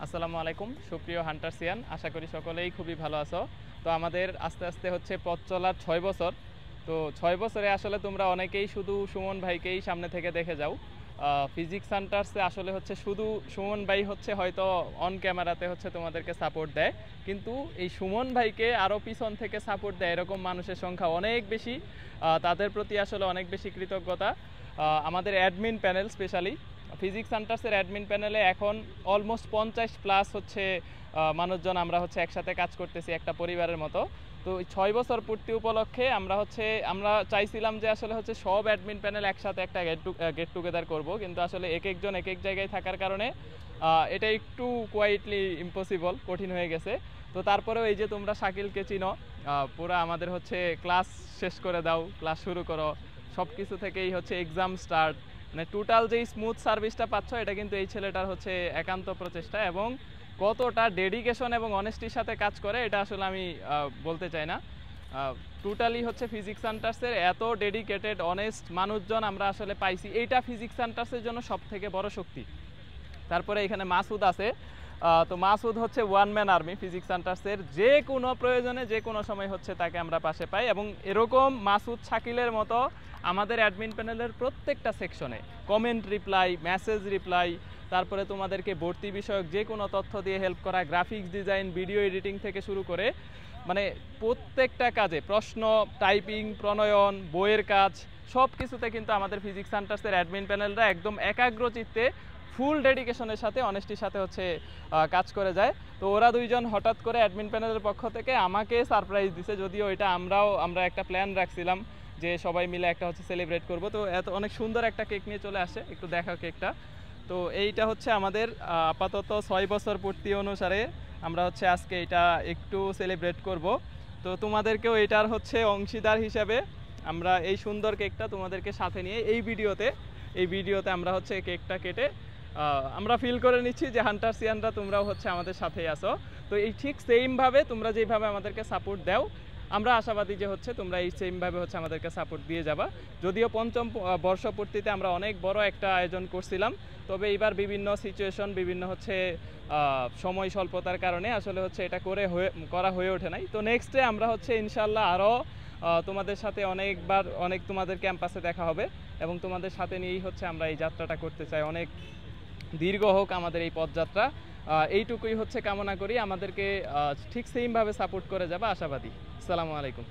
আসসালামু আলাইকুম সুপ্রিয় হান্টারসিয়ান, আশা করি সকলেই খুবই ভালো আছো। তো আমাদের আস্তে আস্তে হচ্ছে পথ চলার 6 বছর। তো 6 বছরে আসলে তোমরা অনেকেই শুধু সুমন ভাইকেই সামনে থেকে দেখে যাও। ফিজিক্স হান্টার্সে আসলে হচ্ছে শুধু সুমন ভাই হচ্ছে হয়তো অন ক্যামেরাতে হচ্ছে তোমাদেরকে সাপোর্ট দেয়, কিন্তু এই সুমন ভাইকে আরও পিছন থেকে সাপোর্ট দেয় এরকম মানুষের সংখ্যা অনেক বেশি। তাদের প্রতি আসলে অনেক বেশি কৃতজ্ঞতা। আমাদের অ্যাডমিন প্যানেল, স্পেশালি ফিজিক্স হান্টার্সের অ্যাডমিন প্যানেলে এখন অলমোস্ট 50+ হচ্ছে মানুষজন আমরা হচ্ছে একসাথে কাজ করতেছি একটা পরিবারের মতো। তো 6 বছর পূর্তি উপলক্ষে আমরা চাইছিলাম যে আসলে হচ্ছে সব অ্যাডমিন প্যানেল একসাথে একটা গেট টুগেদার করব, কিন্তু আসলে এক একজন এক এক জায়গায় থাকার কারণে এটা একটু কোয়াইটলি ইম্পসিবল, কঠিন হয়ে গেছে। তো তারপরেও এই যে তোমরা শাকিলকে চিনো, পুরো আমাদের হচ্ছে ক্লাস শেষ করে দাও, ক্লাস শুরু করো, সব কিছু থেকেই হচ্ছে এক্সাম স্টার্ট, মানে টোটাল যেই স্মুথ সার্ভিসটা পাচ্ছ এটা কিন্তু এই ছেলেটার হচ্ছে একান্ত প্রচেষ্টা, এবং কতটা ডেডিকেশন এবং অনেস্টির সাথে কাজ করে এটা আসলে আমি বলতে চাই না। টোটালি হচ্ছে ফিজিক্স হান্টার্সের এত ডেডিকেটেড অনেস্ট মানুষজন আমরা আসলে পাইছি, এইটা ফিজিক্স হান্টার্সের জন্য সব থেকে বড় শক্তি। তারপরে এখানে মাসুদ আছে। তো মাসুদ হচ্ছে ওয়ান ম্যান আর্মি ফিজিক্স হান্টার্সের, যে কোনো প্রয়োজনে যে কোনো সময় হচ্ছে তাকে আমরা পাশে পাই, এবং এরকম মাসুদ শাকিলের মতো আমাদের অ্যাডমিন প্যানেলের প্রত্যেকটা সেকশনে কমেন্ট রিপ্লাই, মেসেজ রিপ্লাই, তারপরে তোমাদেরকে ভর্তি বিষয়ক যে কোনো তথ্য দিয়ে হেল্প করা, গ্রাফিক্স ডিজাইন, ভিডিও এডিটিং থেকে শুরু করে মানে প্রত্যেকটা কাজে, প্রশ্ন, টাইপিং, প্রণয়ন, বইয়ের কাজ, সব কিছুতে কিন্তু আমাদের ফিজিক্স হান্টার্সের অ্যাডমিন প্যানেলরা একদম একাগ্রচিত্তে ফুল ডেডিকেশনের সাথে অনেস্টির সাথে হচ্ছে কাজ করে যায়। তো ওরা দুইজন হঠাৎ করে অ্যাডমিন প্যানেলের পক্ষ থেকে আমাকে সারপ্রাইজ দিছে, যদিও এটা আমরা একটা প্ল্যান রাখছিলাম যে সবাই মিলে একটা হচ্ছে সেলিব্রেট করব। তো এত অনেক সুন্দর একটা কেক নিয়ে চলে আসে, একটু দেখা কেকটা। তো এইটা হচ্ছে আমাদের আপাতত 6 বছর পূর্তি অনুসারে আমরা হচ্ছে আজকে এটা একটু সেলিব্রেট করব। তো তোমাদেরকেও এটার হচ্ছে অংশীদার হিসাবে আমরা এই সুন্দর কেকটা তোমাদেরকে সাথে নিয়ে এই ভিডিওতে আমরা হচ্ছে কেকটা কেটে আমরা ফিল করে নিচ্ছি যে হান্টারসিয়ানরা তোমরাও হচ্ছে আমাদের সাথেই আছো। তো এই ঠিক সেমভাবে তোমরা যেভাবে আমাদেরকে সাপোর্ট দাও, আমরা আশাবাদী যে হচ্ছে তোমরা এই সেমভাবে হচ্ছে আমাদেরকে সাপোর্ট দিয়ে যাবা। যদিও পঞ্চম বর্ষপূর্তিতে আমরা অনেক বড় একটা আয়োজন করছিলাম, তবে এবার বিভিন্ন সিচুয়েশন, বিভিন্ন হচ্ছে সময় স্বল্পতার কারণে আসলে হচ্ছে এটা করা হয়ে ওঠে নাই। তো নেক্সটে আমরা হচ্ছে ইনশাল্লাহ আরও তোমাদের সাথে অনেক তোমাদের ক্যাম্পাসে দেখা হবে, এবং তোমাদের সাথে নিয়েই হচ্ছে আমরা এই যাত্রাটা করতে চাই। অনেক দীর্ঘ হোক আমাদের এই পথযাত্রা, এইটুকুই হচ্ছে কামনা করি। আমাদেরকে ঠিক সেইমভাবে সাপোর্ট করে যাবে আশাবাদী। আসসালামু আলাইকুম।